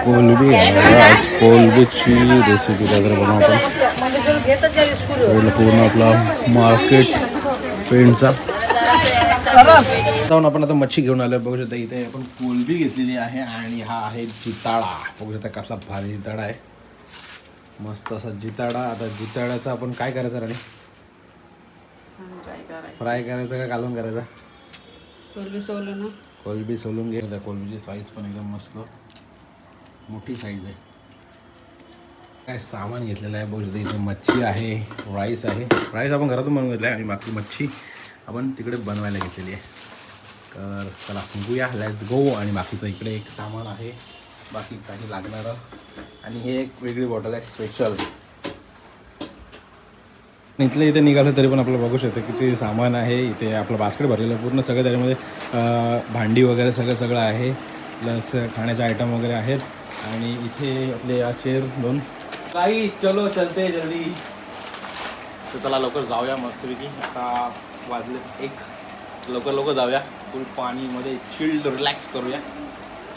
कोलबी आहे, कोलबीची रेसिपी वगैरे बनवतो. पूर्ण आपला मार्केट पेंटचा जाऊन आपण आता मच्छी घेऊन आलो. बघू शकता इथे आपण कोलबी घेतलेली आहे आणि हा आहे जिताळा. बघू शकता कसा भारी जिताळा आहे, मस्त असा जिताळा. आता जिताळ्याचा आपण काय करायचं राणी? फ्राय करायचं का कालवण करायचा? कोलबी सोलून घे. कोलबीची साईज पण एकदम मस्त मोठी साईज आहे. काय सामान घेतलेलं आहे बघू शकता. इथे मच्छी आहे, राईस आहे. राईस आपण घरातून बनवून घेतला आहे आणि बाकी मच्छी आपण तिकडे बनवायला घेतलेली आहे. तर चला बघूया, लेट्स गो. आणि बाकीचं इकडे एक सामान आहे, बाकी काही लागणारं. आणि हे एक वेगळी बॉटल आहे स्पेशल. इथले इथे निघालं तरी पण आपलं बघू शकतं किती सामान आहे. इथे आपलं बास्केट भरलेलं पूर्ण सगळं, त्याच्यामध्ये भांडी वगैरे सगळं आहे, प्लस खाण्याचे आयटम वगैरे आहेत. आणि इथे आपले या चेअर दोन. काही चलो चलते जल्दी. तर चला लवकर जाऊया मस्तपैकी. आता वाजले 1, लवकर जाऊया. फुल पाणीमध्ये चिल्ड रिलॅक्स करूया.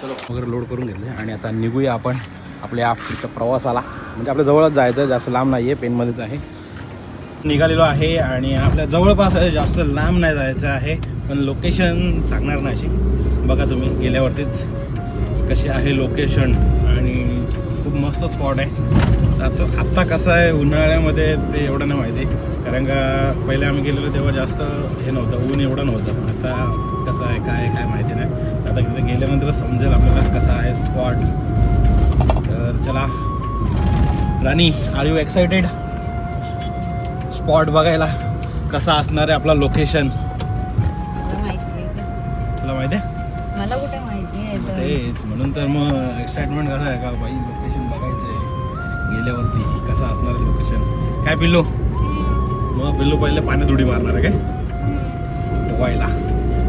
चलो वगैरे लोड करून घेतले आणि आता निघूया आपण आपल्या पुढच्या प्रवासाला. म्हणजे आपल्या जवळच जायचं, जास्त लांब नाही आहे, पेनमध्येच आहे. निघालेलो आहे आणि आपल्या जवळपास जास्त लांब नाही जायचं आहे, पण लोकेशन सांगणार नाही अशी. बघा तुम्ही गेल्यावरतीच कशी आहे लोकेशन आणि खूप मस्त स्पॉट आहे. आत्ता कसं आहे उन्हाळ्यामध्ये ते एवढं नाही माहिती, कारण का पहिले आम्ही गेलेलो तेव्हा जास्त हे नव्हतं, ऊन एवढं नव्हतं. आता कसं आहे काय माहिती नाही. आता तिथे गेल्यानंतर समजेल आपल्याला कसा आहे स्पॉट. तर चला राणी, आर यू एक्सायटेड स्पॉट बघायला कसा असणार आहे आपला लोकेशन? तुला माहिती आहे? मला कुठे माहिती आहे. तेच म्हणून तर मग एक्साइटमेंट कसं आहे का बाई, लोकेशन बघायचं आहे गेल्यावरती कसं असणार आहे लोकेशन. काय पिल्लू? मग पिल्लू पहिले पाण्यात उडी मारणार आहे काय पोहायला.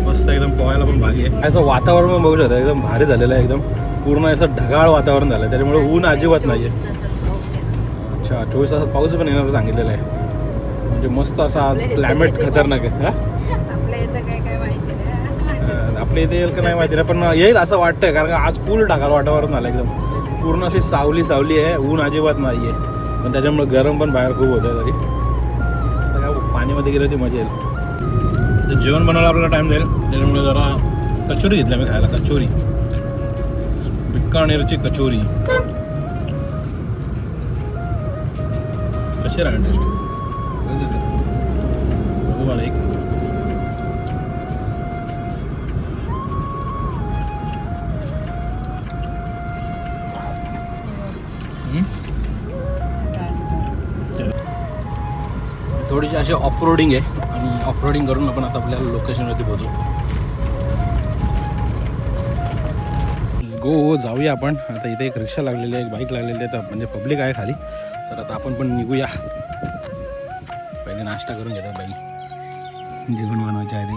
मस्त एकदम पोहायला पण भारी आहे. याचं वातावरण पण बघू शकता एकदम भारी झालेलं आहे. एकदम पूर्ण असं ढगाळ वातावरण झालं आहे, त्याच्यामुळे ऊन अजिबात नाही आहे. अच्छा 24 तासात पाऊस पण येणार सांगितलेलं आहे. म्हणजे मस्त असा आज क्लायमेट खतरनाक आहे. आपल्या इथं काय माहिती नाही. आपल्या इथे येईल का नाही माहिती नाही, पण येईल असं वाटतंय, कारण का आज फुल ढगाळ वातावरण झालं एकदम. पूर्ण अशी सावली आहे, ऊन अजिबात नाही आहे. पण त्याच्यामुळे गरम पण बाहेर खूप होतं. तरी आता काय पाणीमध्ये गेलं ती मजा येईल. तर जेवण बनवायला आपल्याला टाईम जाईल, त्याच्यामुळे जरा कचोरी घेतल्या मी खायला. कचोरी, बिकानेरची कचोरी. कशी राहणार टेस्ट बघू मला एक. थोडीशी अशी ऑफरोडिंग आहे आणि ऑफरोडिंग करून आपण आता आपल्या लोकेशनवरती पोहोचू. गो जाऊया आपण. आता इथे एक रिक्षा लागलेली आहे, एक बाईक लागलेली आहे, तर म्हणजे पब्लिक आहे खाली. तर आता आपण पण निघूया. पहिले नाश्ता करून घेतात बाई जेवण बनवायच्या आधी,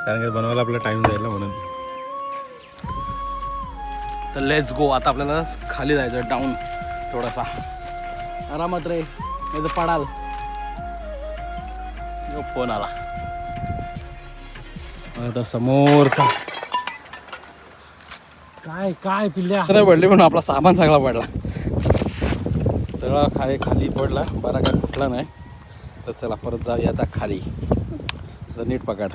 कारण की बनवायला आपला टाईम जाईल ना म्हणून. तर लेट्स गो. आता आपल्याला खाली जायचं, डाऊन थोडासा. आरामात रे, नाही तर पडाल. फोन आला आता समोर. काय पिल्ल्या पडले, पण आपला सामान सगळा पडला, सगळा खाली पडला. बरा काय फुटला नाही. तर चला परत जाऊया आता खाली. तर नीट पकड.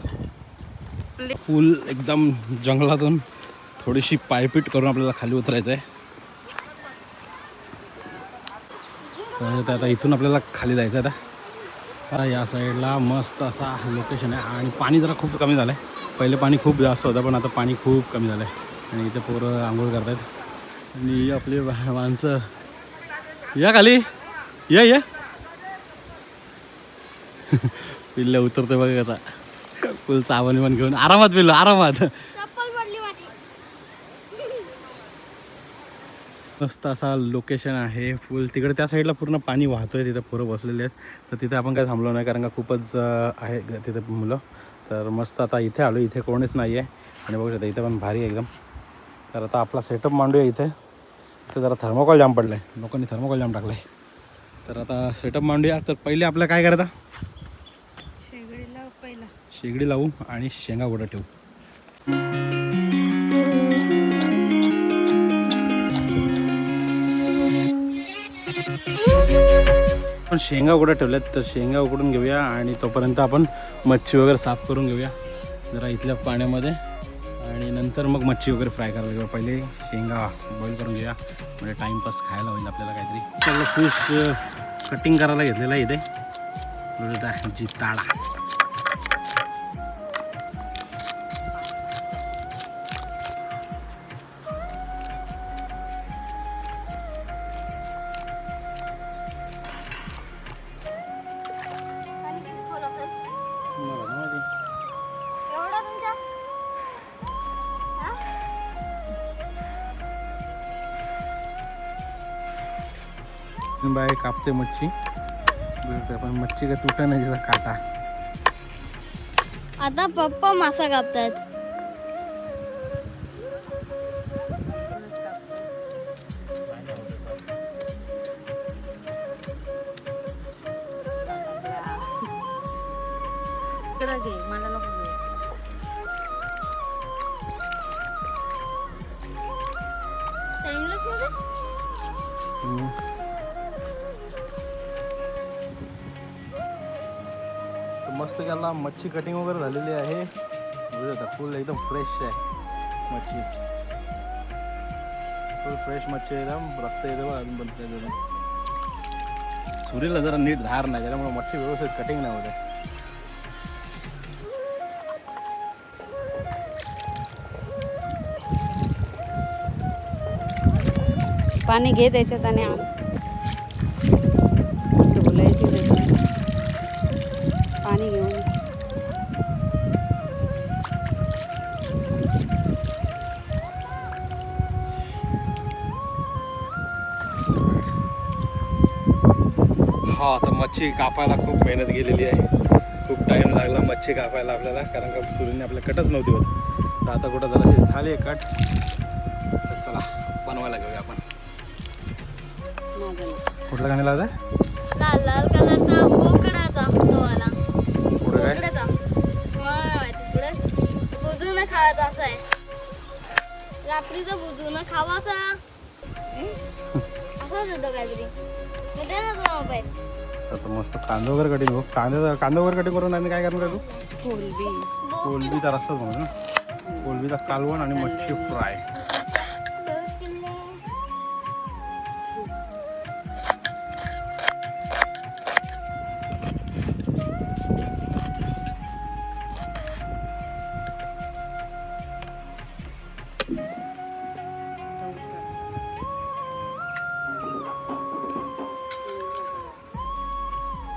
फुल एकदम जंगलातून थोडीशी पायपीट करून आपल्याला खाली उतरायचं आहे. तर आता इथून आपल्याला खाली जायचं आहे. आता या साईडला मस्त असा लोकेशन आहे आणि पाणी जरा खूप कमी झालं आहे. पहिले पाणी खूप जास्त होतं, पण आता पाणी खूप कमी झालं आहे. आणि इथे पोरं आंघोळ करत आहेत आणि आपली माणसं या खाली. या पिल्ल्या उतरते बघा कसा. फुल साबण पण घेऊन आरामात पिल्लं, आरामात. मस्त असा लोकेशन आहे. फुल तिकडे त्या साईडला पूर्ण पाणी वाहतोय. तिथं पोरं बसलेले आहेत. तर तिथे आपण काय थांबलो नाही कारण का खूपच आहे तिथे मुलं. तर मस्त आता इथे आलो. इथे कोणीच नाही आहे आणि बघू शकता इथे पण भारी एकदम. तर आता आपला सेटअप मांडूया इथे. इथे जरा थर्मोकॉल जाम पडला आहे. लोकांनी थर्मोकॉल जाम टाकला आहे. तर आता सेटअप मांडूया. तर पहिले आपल्याला काय करायचं, शेगडी लावू आणि शेंगा गोडा ठेवू. आपण शेंगा उकडत ठेवल्यात तर शेंगा उकडून घेऊया आणि तोपर्यंत आपण मच्छी वगैरे साफ करून घेऊया जरा इथल्या पाण्यामध्ये आणि नंतर मग मच्छी वगैरे फ्राय करायला घेऊया. पहिले शेंगा बॉईल करून घेऊया म्हणजे टाईमपास खायला होईल आपल्याला काहीतरी. सगळं फिश कटिंग करायला घेतलेलं आहे इथे जिताडा. बाय कापते मच्छी. पण मच्छी का तुटा नाही त्याचा काटा. आता पप्पा मासा कापतायत. मला नको इंग्लिश मध्ये मस्त त्याला मच्छी कटिंग वगैरे झालेली आहे. फुल एकदम फ्रेश आहे मच्छी. फुल फ्रेश मच्छी एकदम. रक्त येतं अजून बनते एकदम. सुरीला जरा नीट धार नाही त्याच्यामुळे मच्छी व्यवस्थित कटिंग नाही होते. पाणी घे त्याच्यात आणि पाणी घेऊन हा आता मच्छी कापायला खूप मेहनत गेलेली आहे. खूप टाईम लागला मच्छी कापायला आपल्याला कारण का सुरीने आपल्या कटच नव्हती होत. तर आता कुठं जरा झाली आहे कट. तर चला बनवायला घेऊया आपण. कुठलं गाणं लावत आहे? लाल लाल कलरचा बोकडाचा तो वाला. पुढे काय बोकडाचा मला माहिती. पुढे बुजून खायचा असा आहे. रात्रीचं बुजून खावासा असंच होतं काहीतरी. मी दे ना तुला मोबाईल. आता मस्त कांदा वगैरे कटिंग हो. कांदा वगैरे कटिंग करून आणि काय करणार आहे तू? कोलबीचा रस्सा म्हणतो ना. कोलबीचा कालवण आणि मच्छी फ्राय.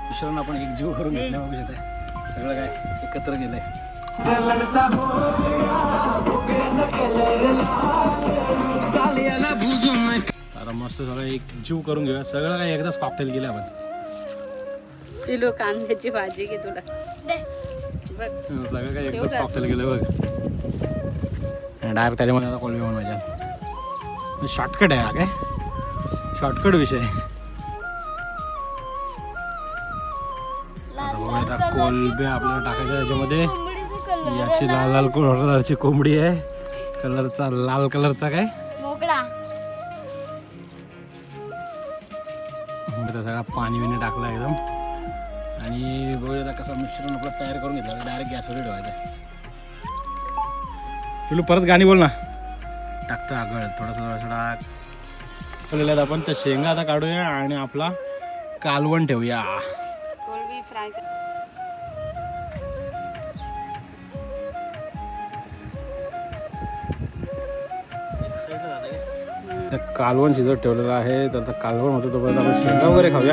मिश्रण आपण एकजीव करून घेतलं. बघू शकते सगळं काय एकत्र केलंय. आता मस्त सगळं एकजीव करून घेऊया. सगळं काय एकदाच कॉकटेल केलं आपण. किलो कांद्याची भाजी घे तुला. सगळं काय एकदाच कॉकटेल केलं बघ. डायरेक्ट त्याच्यामध्ये आता कोलबी बनवायच्या. शॉर्टकट आहे हा काय शॉर्टकट विषय. कोलबी आपल्याला टाकायचं त्याच्यामध्ये. याची लाल लाल कलरची कोंबडी आहे. कलरचा लाल कलरचा काय बोकडा. सगळा पाणी बिणी टाकलं एकदम आणि बघूया कसं मिश्रण आपलं तयार करून घेतलं. डायरेक्ट गॅसवर ठेवायचं. तुला परत गाणी बोल ना. टाकतं आगळ थोडा ठेवलेलं आपण. त्या शेंगा आता काढूया आणि आपला कालवण ठेवूया. कोळंबी फ्राय कालवण शिजत ठेवलेलं आहे. तर आता कालवण होतं तोपर्यंत आपण शेंगा वगैरे खाऊया.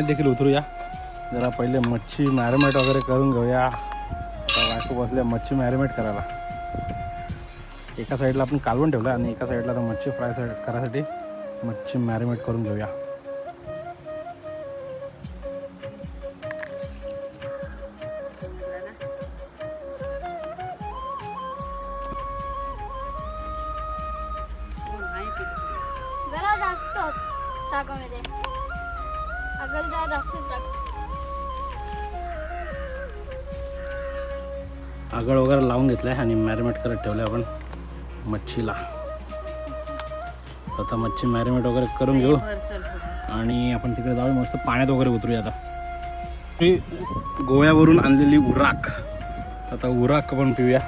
पाण्यात देखील उतरूया. जरा पहिले मच्छी मॅरिनेट वगैरे करून घेऊया. आता बायको बसल्या मच्छी मॅरिनेट करायला. एका साईडला आपण कालवण ठेवलं आणि एका साईडला तर मच्छी फ्राय करायसाठी मच्छी मॅरिनेट करून घेऊया. जरा जास्तच टाकामध्ये अगल जरा जास्त टाक. आगळ वगैरे लावून घेतलं आहे आणि मॅरिनेट करत ठेवलं आपण मच्छीला. आता मच्छी मॅरिनेट वगैरे करून घेऊ आणि आपण तिकडे जाऊ मस्त पाण्यात वगैरे उतरूया. आता मी गोव्यावरून आणलेली उराक, आता उराक पण पिऊया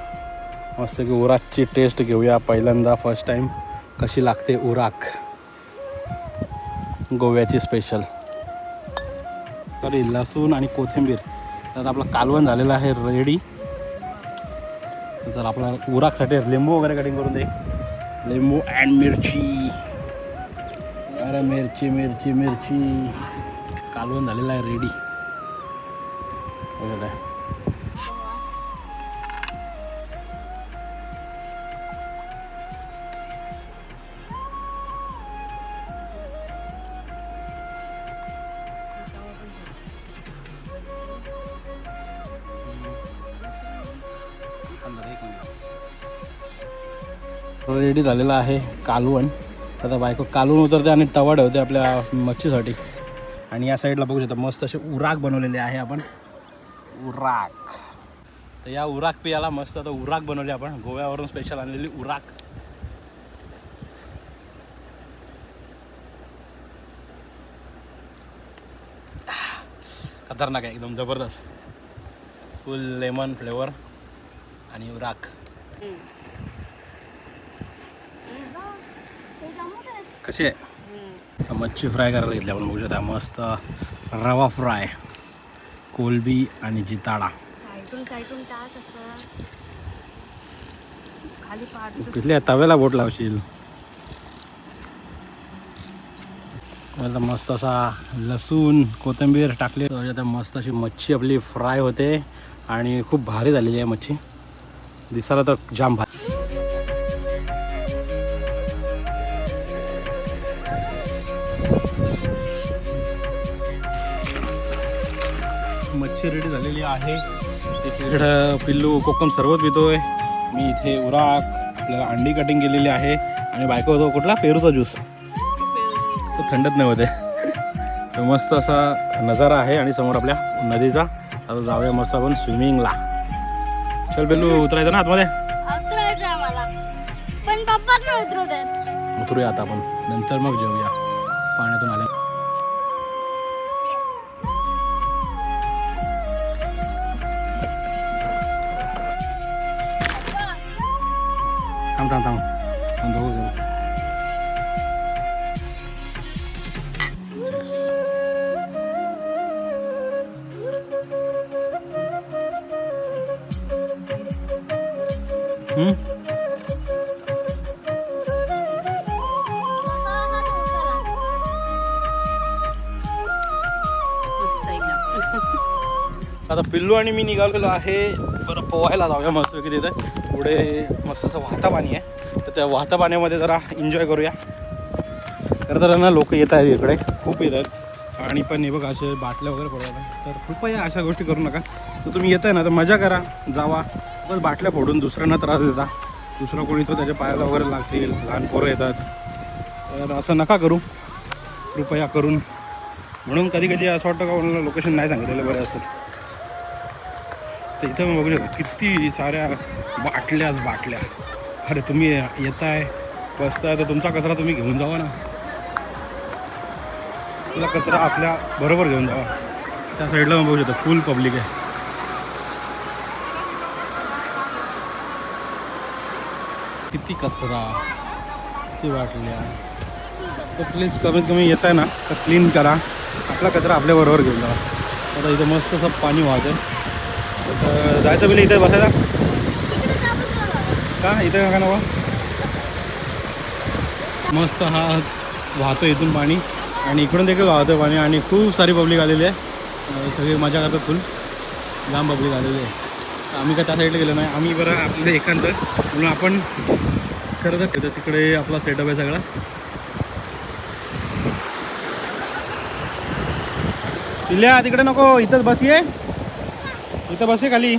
मस्त की. उराकची टेस्ट घेऊया पहिल्यांदा, फर्स्ट टाईम कशी लागते उराक, गोव्याची स्पेशल. तरी लसूण आणि कोथिंबीर त्यात आपलं कालवण झालेलं आहे रेडी. तर आपला उराकसाठी लिंबू वगैरे कटिंग करून दे. लिंबू अँड मिरची. अरे मिरची मिरची मिरची. कालवण झालेलं आहे रेडी. रेडी झालेला आहे कालवण. आता बायको कालवण उतरते आणि तवा ठेवते आपल्या मच्छीसाठी. आणि या साईडला बघू शकता मस्त असे उराक बनवलेले आहे आपण. उराक. तर या उराक पियाला मस्त आता उराक बनवली आपण, गोव्यावरून स्पेशल आणलेली उराक. खतरनाक आहे एकदम, जबरदस्त. फुल लेमन फ्लेवर आणि उराक. कशी आहे? मच्छी फ्राय करायला घेतली आपण, बघू शकता मस्त रवा फ्राय, कोलबी आणि जिताडा. कुठल्या तव्याला बोट लावशील? मस्त असा लसूण कोथिंबीर टाकली, मस्त अशी मच्छी आपली फ्राय होते आणि खूप भारी झालेली आहे मच्छी. दिसायला तर जाम भारी. मच्छी रेडी झालेली आहे. इकडं पिल्लू कोकम सरबत पितोय. मी इथे उराक, आपल्याला अंडी कटिंग केलेली आहे आणि बायको होतो कुठला पेरूचा ज्यूस, तो थंडत नाही होते. तर मस्त असा नजारा आहे आणि समोर आपल्या नदीचा. आता जाऊया मस्त आपण स्विमिंगला. चल पिल्लू, उतरायचं ना आतमध्ये? उतरायचं आम्हाला, पण पप्पा नाही उतरवतात. उतरूया आता आपण, नंतर मग जेऊया पाण्यातून आल्या. थांब थांब थांब जाऊ जाऊ. आता पिल्लू आणि मी निघालेलो आहे बरं पोहायला. जाऊया मस्त की तिथे पुढे मस्त असं वाहता पाणी आहे, तर त्या वाहता पाण्यामध्ये जरा एन्जॉय करूया. खरं तर ना लोक येत आहेत इकडे, खूप येत आहेत. आणि पण हे बघा असे बाटल्या वगैरे पडवतात, तर कृपया अशा गोष्टी करू नका. तर तुम्ही येताय ना तर मजा करा, जावा, बस बाटल्या फोडून दुसऱ्यांना त्रास देता. दुसरा कोणी तो त्याच्या पायाला वगैरे लागतील, लहान पोरं येतात, तर असं नका करू कृपया करून. म्हणून कधी कधी असं वाटतं का कोणाला लोकेशन नाही सांगितलेलं बरं असेल. तर इथं मी बघू शकतो किती साऱ्या बाटल्या. अरे तुम्ही येताय बसताय तर तुमचा कचरा तुम्ही घेऊन जावा ना. तुला कचरा आपल्या बरोबर घेऊन जावा. त्या साईडला मी बघू शकतो फुल पब्लिक आहे. किती कचरा, किती बाटल्या. तर प्लीज कमीत कमी येत आहे ना तर क्लीन करा, आपला कचरा आपल्याबरोबर घेऊन जा. आता इथं मस्त असं पाणी वाहतं. तर जायचं पहिले इथे बसायला का? इथे का नवा मस्त हा वाहतो इथून पाणी आणि इकडून देखील वाहतं पाणी आणि खूप सारी पब्लिक आलेली आहे. सगळी मजा करतात फुल लांब पब्लिक आलेली आहे. आम्ही काय त्या साईडला गेलो नाही. आम्ही बरं आपलं एकांत म्हणून आपण खरं तर तिकडे आपला सेटअप आहे सगळा. पिल्या तिकडे नको, इथंच बस ये, इथं बस ये खाली.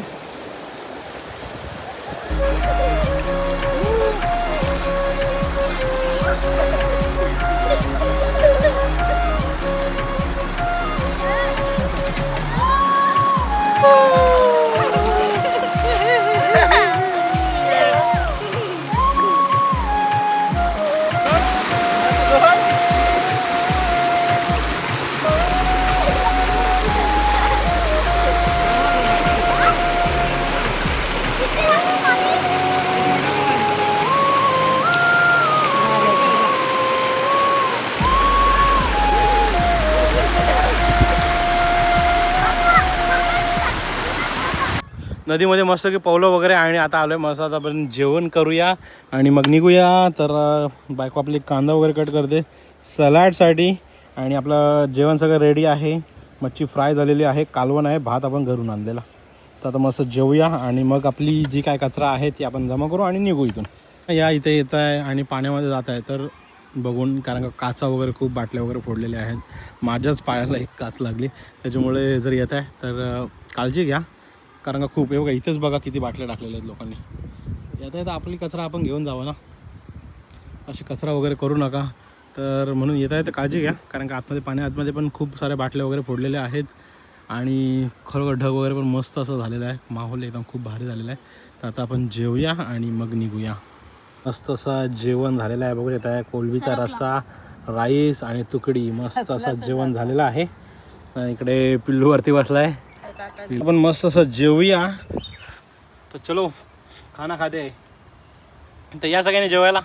नदीमध्ये मस्त की पावलं वगैरे आणि आता आलो आहे मस्त. आता आपण जेवण करूया आणि मग निघूया. तर बायको आपली कांदा वगैरे कट करते सलाडसाठी आणि आपलं जेवण सगळं रेडी आहे. मच्छी फ्राय झालेली आहे, कालवण आहे, भात आपण घरून आणलेला. तर आता मस्त जेवूया आणि मग आपली जी काय कचरा आहे ती आपण जमा करू आणि निघू इथून. या इथे येत आहे आणि पाण्यामध्ये जात आहे तर बघून, कारण का काचा वगैरे खूप बाटल्या वगैरे फोडलेल्या आहेत. माझ्याच पायाला एक काच लागली, त्याच्यामुळे जर येत आहे तर काळजी घ्या, कारण का खूप बघा इथेच बघा किती बाटल्या टाकलेल्या आहेत लोकांनी. येता येतं आपली कचरा आपण घेऊन जावं ना, अशी कचरा वगैरे करू नका. तर म्हणून येता येतं काळजी घ्या, कारण का आतमध्ये पण खूप साऱ्या बाटल्या वगैरे फोडलेल्या आहेत आणि खरोखर ढग वगैरे पण मस्त असं झालेलं आहे. माहोल एकदम खूप भारी झालेला आहे. तर आता आपण जेवूया आणि मग निघूया. मस्त असं जेवण झालेलं आहे, बघू येत आहे. कोलबीचा रस्सा, राईस आणि तुकडी, मस्त असं जेवण झालेलं आहे. इकडे पिल्लूवरती बसला आहे, आपण मस्त असं जेवूया. तर चलो खाना खाते. तर या सगळ्यांनी जेवायला.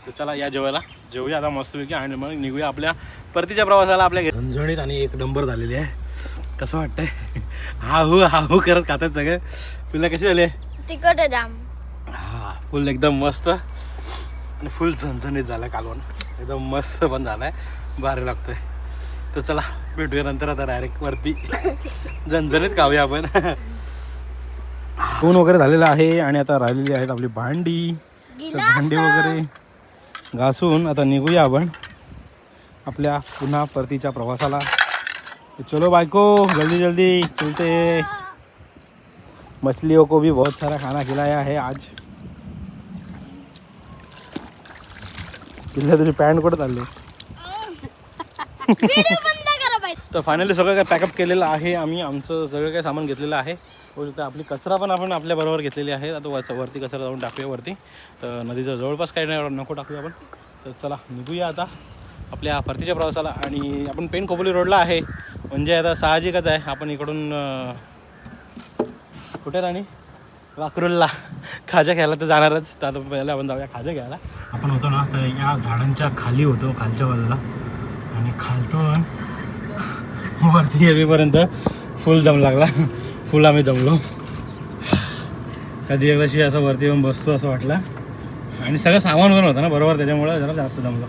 तर चला या जेवायला, जेवूया आता मस्तपैकी आणि मग निघूया आपल्या परतीच्या प्रवासाला. आपल्या झणझणीत आणि एक नंबर झालेली आहे. कसं वाटतंय? हाहू करत खातात सगळे. तुला कशी झाले? तिखट आहे जाम. हा, फुल एकदम मस्त आणि फुल झणझणीत झालं कालवण, एकदम मस्त पण झालाय, भारी लागतोय. तर चला भेटूया नंतर आता डायरेक्ट वरती झणझणीत खाऊया आपण. फोन वगैरे झालेला आहे आणि आता राहिलेली आहेत आपली भांडी. भांडी वगैरे घासून आता निघूया आपण आपल्या पुन्हा परतीच्या प्रवासाला. चलो बायको जल्दी जल्दी चलते. मछलियों को भी बहुत सारा खाना खिलाया है आज. तिला तुझी पॅन्ट कुठं चालली? तर फायनली सगळं काय पॅकअप केलेलं आहे आम्ही. आमचं सगळं काही सामान घेतलेलं आहे. तर आपली कचरा पण आपण आपल्या बरोबर घेतलेली आहे. आता वरती कचरा जाऊन टाकूया वरती. तर नदीचं जवळपास काही नाही, नको टाकूया आपण. तर चला निघूया आता आपल्या परतीच्या प्रवासाला. आणि आपण पेनखोपोली रोडला आहे, म्हणजे आता साहजिकच आहे आपण इकडून कुठे राणी वाकरूलला खाजा घ्यायला तर जाणारच. तर आता पहिला आपण जाऊया खाजा घ्यायला. आपण होतो ना तर या झाडांच्या खाली होतो, खालच्या बाजूला, आणि खालतून वरती येईपर्यंत फुल दम लागला. फुल आम्ही दमलो. कधी एकदाशी असं वरती येऊन बसतो असं वाटलं. आणि सगळं सामान पण होतं ना बरोबर, त्याच्यामुळे जरा जास्त दमलो.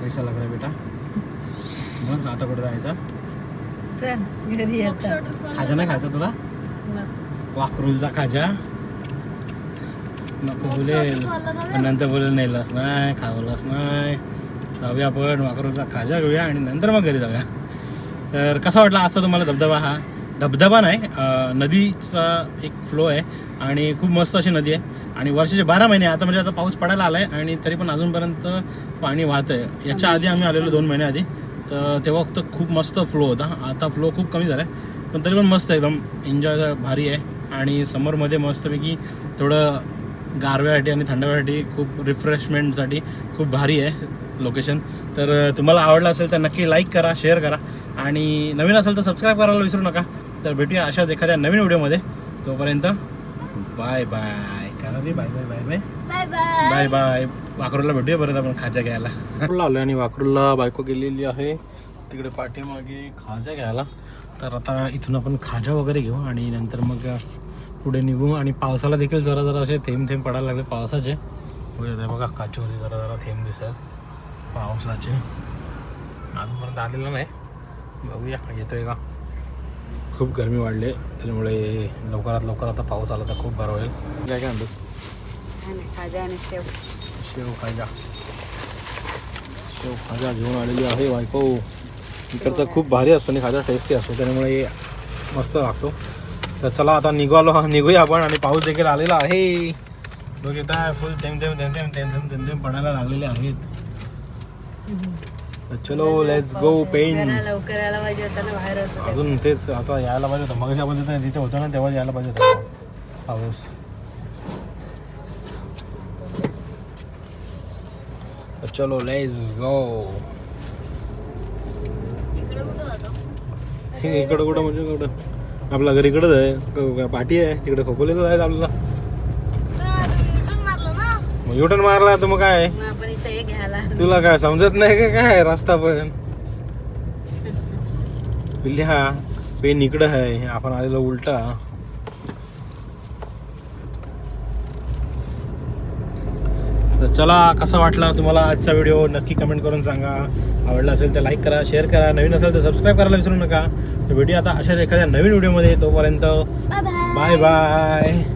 कैसा लग रहा बेटा? मग आता कुठं जायचं? खाजा नाही खायचा तुला? वाकरूलचा खाजा नको बोलेल, पण नंतर बोलेल नेलास नाही, खावलास नाही. जाऊया आपण वाकरूलचा खाजा घेऊया आणि नंतर मग घरी जाऊया. तर कसा वाटला आजचा तुम्हाला धबधबा? हा धबधबा नाही, नदीचा एक फ्लो आहे आणि खूप मस्त अशी नदी आहे. आणि वर्षाचे 12 महिने आता, म्हणजे आता पाऊस पडायला आला आहे आणि तरी पण अजूनपर्यंत पाणी वाहत आहे. याच्या आधी आम्ही आलेलो 2 महिने आधी, तर तेव्हा फक्त खूप मस्त फ्लो होता. आता फ्लो खूप कमी झाला आहे, पण तरी पण मस्त एकदम एन्जॉय भारी आहे. आणि समरमध्ये मस्तपैकी थोडं गारव्यासाठी आणि थंडाव्यासाठी खूप रिफ्रेशमेंटसाठी खूप भारी आहे लोकेशन. तर तुम्हाला आवडलं असेल तर नक्की लाईक करा, शेअर करा आणि नवीन असेल तर सबस्क्राईब करायला विसरू नका. तर भेटूया अशाच एखाद्या नवीन व्हिडिओमध्ये. तोपर्यंत बाय बाय करा रे, bye bye bye bye bye bye bye bye. वाकरूला भेटूया परत आपण खाजा घ्यायला. आलो आणि वाकरूला बायको गेलेली आहे तिकडे पाठीमागे खाजा घ्यायला. तर आता इथून आपण खाजा वगैरे घेऊ आणि नंतर मग पुढे निघू. आणि पावसाला देखील जरा जरा असे थेंब थेंब पडायला लागले पावसाचे. बघा काचेवरती जरा जरा थेंब दिसत पावसाचे. अजूनपर्यंत आलेलं नाही, बघूया येतोय का. खूप गरमी वाढली त्याच्यामुळे लवकरात लवकर आता पाऊस आला तर खूप बरं होईल. काय काय म्हणतो? खाजा आणि शेव. शेव खाजा, शेव खाजा घेऊन आलेली आहे बायको. इकडचा खूप भारी असतो आणि खाजा टेस्टी असतो, त्यामुळे मस्त लागतो. तर चला आता निघूया आपण. आणि पाऊस देखील आलेला आहे, बघितला फुल थेंब थेंब थेंब थेंब थेंब थेंब थेंब थेंब पडायला लागलेले आहेत. चलो लेट्स गो पेन. लवकर यायला पाहिजे होता ना बाहेर होतं. अजून तेच आता यायला पाहिजे होतं. मग आपण तिथे होतो ना तेव्हा यायला पाहिजे होतं पाऊस. चलो लेट्स गो. इकडे कुठं जातो? इकडं कुठं म्हणजे कुठं? आपल्या घरी इकडंच आहे, पाठी आहे तिकडे. खोपोलीच आहे आपल्याला. युटर्न मारलं ना. मग युटर्न मारला तर मग काय, मग आपण इथं हे घ्यायला. तुला काय समजत नाही का काय रस्ता? पण पिल्ल्या पेन इकडं आहे, आपण आलेलो उलटा. तर चला, कसा वाटला तुम्हाला आजचा व्हिडिओ नक्की कमेंट करून सांगा. आवडला असेल तर लाईक करा, शेअर करा, नवीन असेल तर सबस्क्राईब करायला विसरू नका. तर भेटूया आता अशाच एखाद्या नवीन व्हिडिओमध्ये. तोपर्यंत बाय बाय. Bye bye.